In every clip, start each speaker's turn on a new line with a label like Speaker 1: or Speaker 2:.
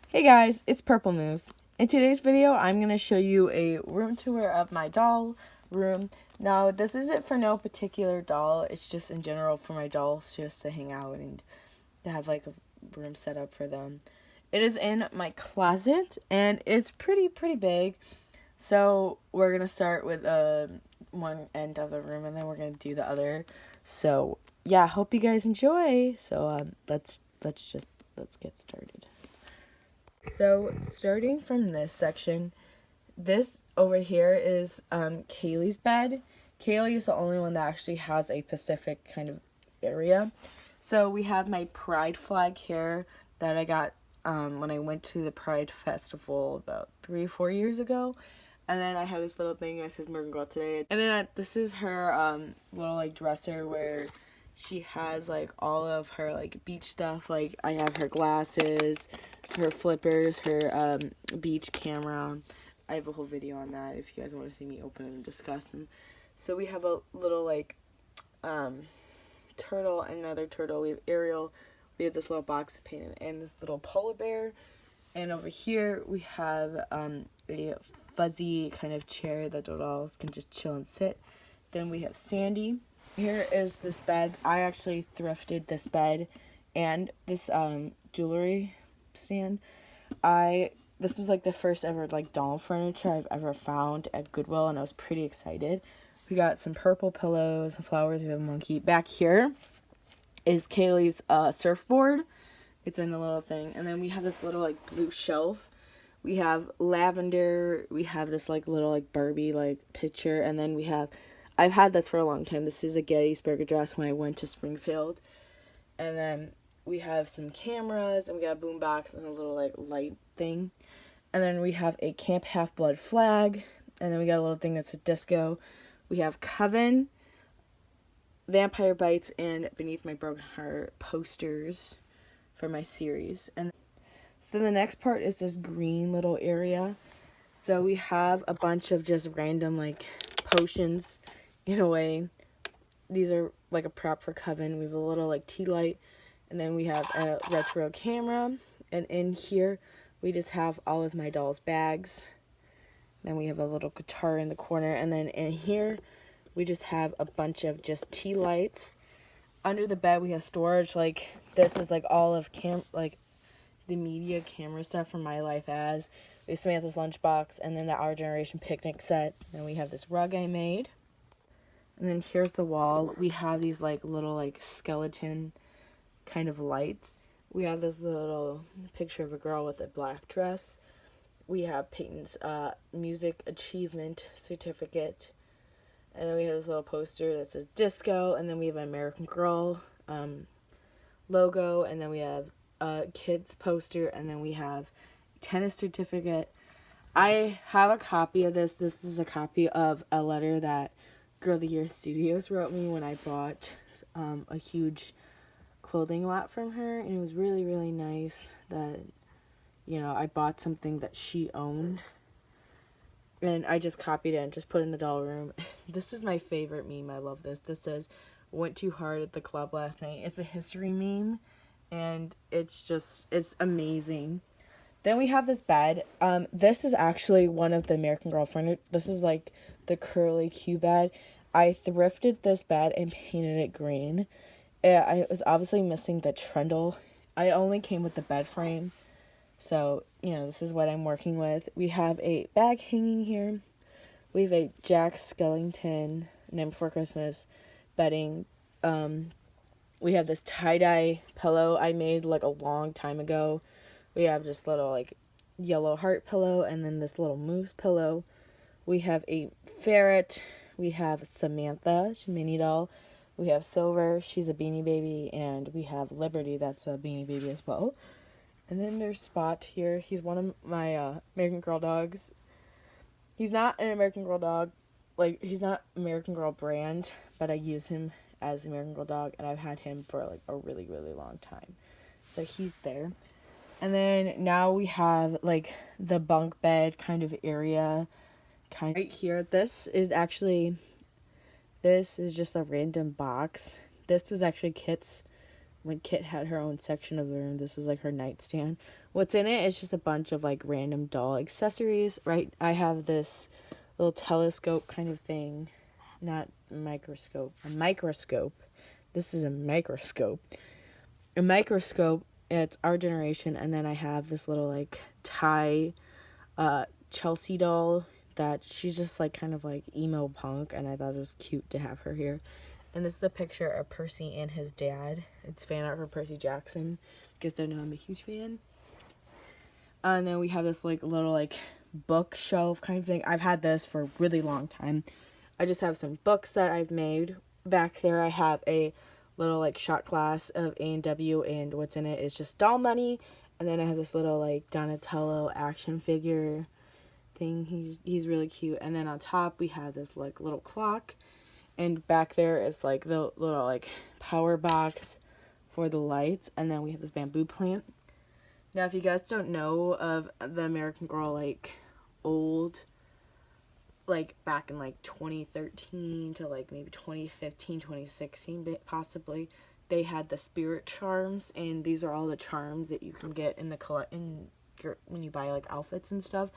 Speaker 1: Hey guys, it's Purple Moose. In today's video, I'm going to show you a room tour of my doll room. Now, this isn't for no particular doll, it's just in general for my dolls just to hang out and to have like a room set up for them. It is in my closet and it's pretty big. So, we're going to start with one end of the room and then we're going to do the other. So, yeah, hope you guys enjoy. So, let's get started. So, starting from this section, this over here is Kaylee's bed. Kaylee is the only one that actually has a Pacific kind of area. So, we have my pride flag here that I got when I went to the Pride Festival about 3 or 4 years ago. And then I have this little thing that says American Girl Today. And then this is her little like dresser where she has like all of her like beach stuff. Like I have her glasses, her flippers, her beach camera. I have a whole video on that if you guys want to see me open and discuss them. So we have a little like turtle, another turtle. We have Ariel. We have this little box painted and this little polar bear. And over here we have a fuzzy kind of chair that the dolls can just chill and sit. Then we have Sandy. Here is this bed. I actually thrifted this bed and this jewelry stand. This was like the first ever like doll furniture I've ever found at Goodwill, and I was pretty excited. We got some purple pillows, some flowers. We have a monkey. Back here is Kaylee's surfboard. It's in a little thing. And then we have this little like blue shelf. We have lavender. We have this like little like Barbie like picture. And then we have, I've had this for a long time. This is a Gettysburg Address when I went to Springfield. And then we have some cameras and we got a boombox and a little like light thing. And then we have a Camp Half-Blood flag. And then we got a little thing that's a disco. We have Coven, Vampire Bites, and Beneath My Broken Heart posters for my series. And so the next part is this green little area. So we have a bunch of just random like potions in a way. These are like a prop for Coven. We have a little like tea light, and then we have a retro camera, and in here we just have all of my dolls' bags. Then we have a little guitar in the corner, and then in here we just have a bunch of just tea lights. Under the bed we have storage. Like this is like all of the media camera stuff from My Life As. We have Samantha's lunchbox, and then the Our Generation picnic set. And we have this rug I made. And then here's the wall. We have these like little like skeleton kind of lights. We have this little picture of a girl with a black dress. We have Peyton's music achievement certificate. And then we have this little poster that says disco. And then we have an American Girl logo. And then we have a kids poster. And then we have tennis certificate. I have a copy of this. This is a copy of a letter that Girl of the Year Studios wrote me when I bought a huge clothing lot from her. And it was really nice that, you know, I bought something that she owned. And I just copied it and just put it in the doll room. This is my favorite meme. I love this. This says, "Went too hard at the club last night." It's a history meme. And it's amazing. Then we have this bed. This is actually one of the American Girl furniture. This is like the curly Q bed. I thrifted this bed and painted it green. I was obviously missing the trundle. I only came with the bed frame. So, you know, this is what I'm working with. We have a bag hanging here. We have a Jack Skellington Night Before Christmas bedding. We have this tie-dye pillow I made like a long time ago. We have this little like yellow heart pillow and then this little moose pillow. We have a ferret. We have Samantha, she's a mini doll. We have Silver, she's a Beanie Baby, and we have Liberty, that's a Beanie Baby as well. And then there's Spot here. He's one of my American Girl dogs. He's not an American Girl dog. Like, he's not American Girl brand, but I use him as American Girl dog, and I've had him for like a really long time. So he's there. And then now we have like the bunk bed kind of area right here. This is just a random box. This was actually Kit's when Kit had her own section of the room, this was like her nightstand. What's in it is just a bunch of like random doll accessories, right? I have this little telescope kind of thing, not microscope, a microscope. This is a microscope. A microscope, it's our generation. And then I have this little like Thai Chelsea doll that she's just like kind of like emo punk, and I thought it was cute to have her here. And this is a picture of Percy and his dad. It's fan art for Percy Jackson. Because don't know I'm a huge fan. And then we have this like little like bookshelf kind of thing. I've had this for a really long time. I just have some books that I've made. Back there I have a little like shot glass of A&W, and what's in it is just doll money. And then I have this little like Donatello action figure thing. He's really cute. And then on top we have this like little clock. And back there is like the little like power box for the lights. And then we have this bamboo plant. Now, if you guys don't know of the American Girl, like old, like back in like 2013 to like maybe 2015, 2016 possibly, they had the spirit charms, and these are all the charms that you can get in the when you buy like outfits and stuff.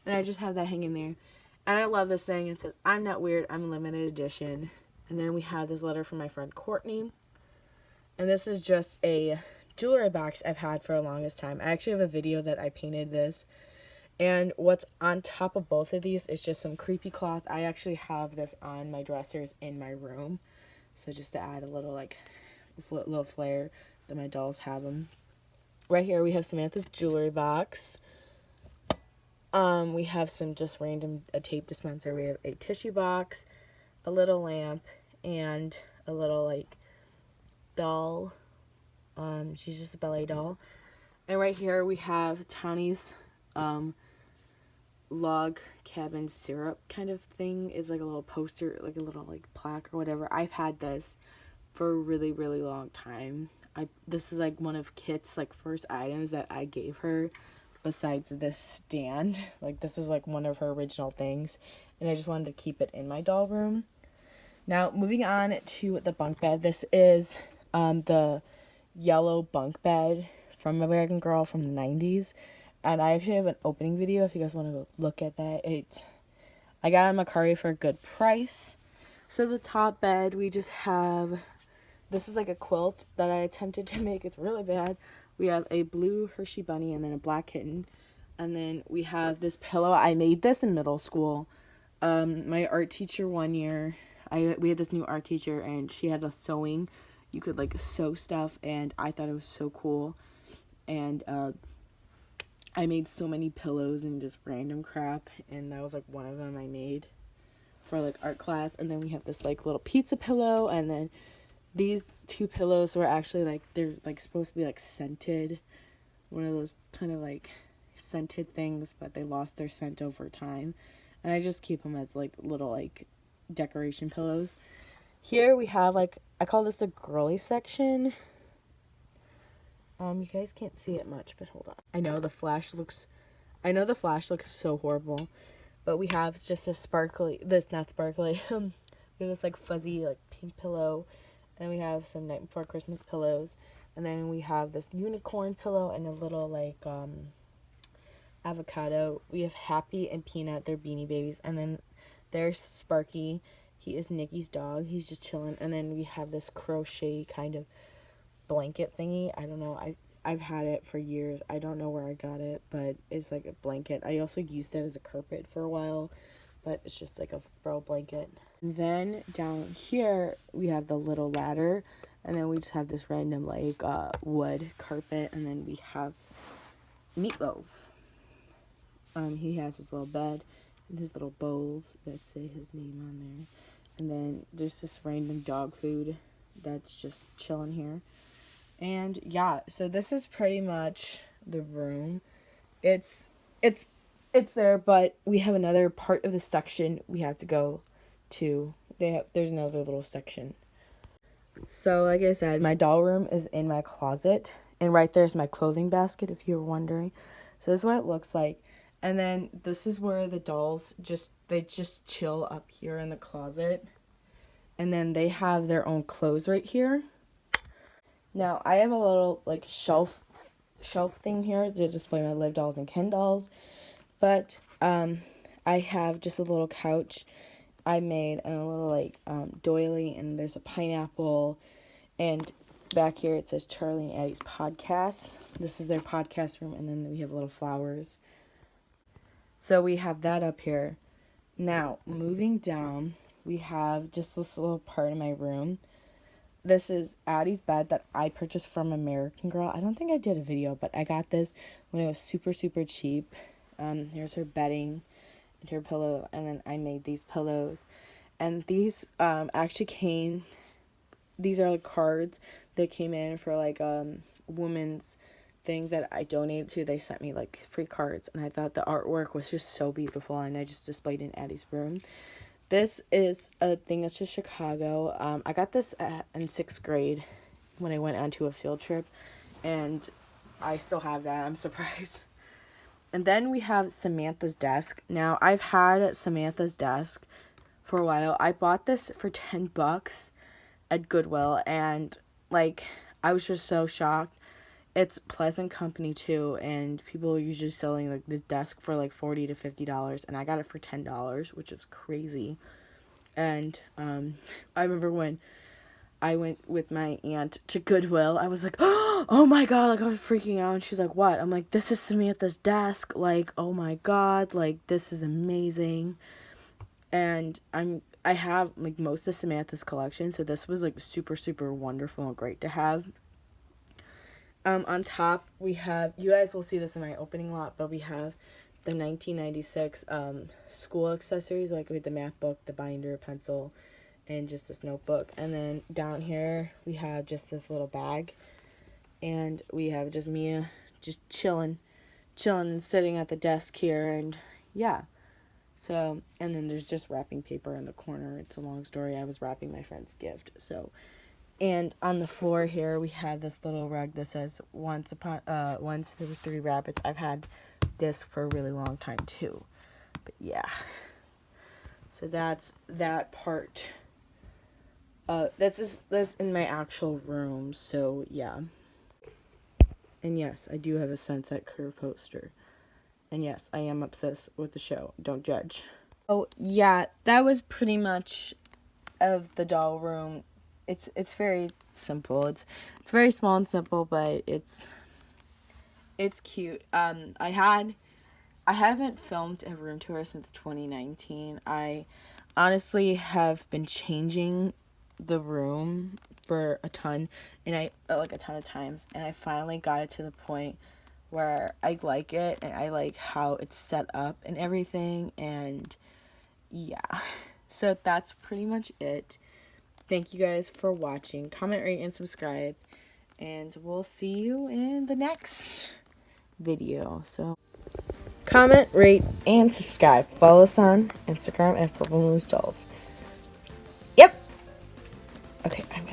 Speaker 1: And I just have that hanging there. And I love this thing. It says, "I'm not weird, I'm limited edition." And then we have this letter from my friend Courtney. And this is just a jewelry box I've had for the longest time. I actually have a video that I painted this. And what's on top of both of these is just some creepy cloth. I actually have this on my dressers in my room. So just to add a little like little flair that my dolls have them. Right here we have Samantha's jewelry box. We have some just random tape dispenser. We have a tissue box, a little lamp, and a little like doll. She's just a ballet doll. And right here we have Tawny's log cabin syrup kind of thing. It's like a little poster, like a little like plaque or whatever. I've had this for a really, really long time. This is like one of Kit's like first items that I gave her. Besides this stand, like this is like one of her original things, and I just wanted to keep it in my doll room. Now moving on to the bunk bed. This is the yellow bunk bed from American Girl from the 90s, and I actually have an opening video if you guys want to go look at that. I got it on Mercari for a good price. So the top bed, we just have, this is like a quilt that I attempted to make. It's really bad. We have a blue Hershey bunny and then a black kitten. And then we have this pillow. I made this in middle school. My art teacher one year, we had this new art teacher, and she had a sewing. You could like sew stuff, and I thought it was so cool. And I made so many pillows and just random crap, and that was like one of them I made for like art class. And then we have this like little pizza pillow, and then these two pillows were actually like, they're like supposed to be like scented, one of those kind of like scented things, but they lost their scent over time, and I just keep them as like little like decoration pillows. Here we have like, I call this the girly section. You guys can't see it much, but hold on. I know the flash looks so horrible, but we have just not sparkly, we have this like fuzzy like pink pillow. And then we have some Night Before Christmas pillows. And then we have this unicorn pillow and a little like avocado. We have Happy and Peanut, they're Beanie Babies. And then there's Sparky. He is Nikki's dog. He's just chilling. And then we have this crochet kind of blanket thingy. I don't know. I've had it for years. I don't know where I got it, but it's like a blanket. I also used it as a carpet for a while, but it's just like a throw blanket. And then down here we have the little ladder, and then we just have this random like wood carpet, and then we have Meatloaf. He has his little bed and his little bowls that say his name on there, and then there's this random dog food that's just chilling here. And yeah, so this is pretty much the room. It's there, but we have another part of the section we have to go to. There's another little section. So like I said, my doll room is in my closet, and right there's my clothing basket, if you were wondering. So this is what it looks like. And then this is where the dolls just chill up here in the closet. And then they have their own clothes right here. Now I have a little like shelf thing here to display my Live dolls and Ken dolls, but I have just a little couch I made and a little like doily, and there's a pineapple, and back here it says Charlie and Addie's podcast. This is their podcast room, and then we have little flowers. So we have that up here. Now moving down, we have just this little part of my room. This is Addie's bed that I purchased from American Girl. I don't think I did a video, but I got this when it was super, super cheap. Here's her bedding and her pillow, and then I made these pillows. And these actually came, these are like cards that came in for like women's thing that I donated to. They sent me like free cards, and I thought the artwork was just so beautiful, and I just displayed in Addie's room. This is a thing that's just Chicago. I got this in 6th grade when I went onto a field trip, and I still have that. I'm surprised. And then we have Samantha's desk. Now, I've had Samantha's desk for a while. I bought this for $10 at Goodwill, and like I was just so shocked. It's Pleasant Company too, and people are usually selling like this desk for like $40 to $50, and I got it for $10, which is crazy. And I remember when I went with my aunt to Goodwill, I was like, oh my god, like I was freaking out, and she's like, what? I'm like, this is Samantha's desk, like, oh my god, like this is amazing. And I have like most of Samantha's collection, so this was like super, super wonderful and great to have. On top, we have, you guys will see this in my opening lot, but we have the 1996 school accessories, like with the math book, the binder, pencil, and just this notebook. And then down here, we have just this little bag, and we have just Mia just chilling, sitting at the desk here, and yeah. So, and then there's just wrapping paper in the corner. It's a long story. I was wrapping my friend's gift, so. And on the floor here, we have this little rug that says, once there were 3 rabbits. I've had this for a really long time, too. But, yeah. So, that's that part. That's in my actual room, so, yeah. And, yes, I do have a Sunset Curve poster. And, yes, I am obsessed with the show. Don't judge. Oh, yeah, that was pretty much of the doll room. It's very simple. It's very small and simple, but it's cute. I haven't filmed a room tour since 2019. I honestly have been changing the room for a ton of times, and I finally got it to the point where I like it, and I like how it's set up and everything, and yeah. So that's pretty much it. Thank you guys for watching. Comment, rate, and subscribe. And we'll see you in the next video. So, comment, rate, and subscribe. Follow us on Instagram at Purple Moose Dolls. Yep. Okay, I'm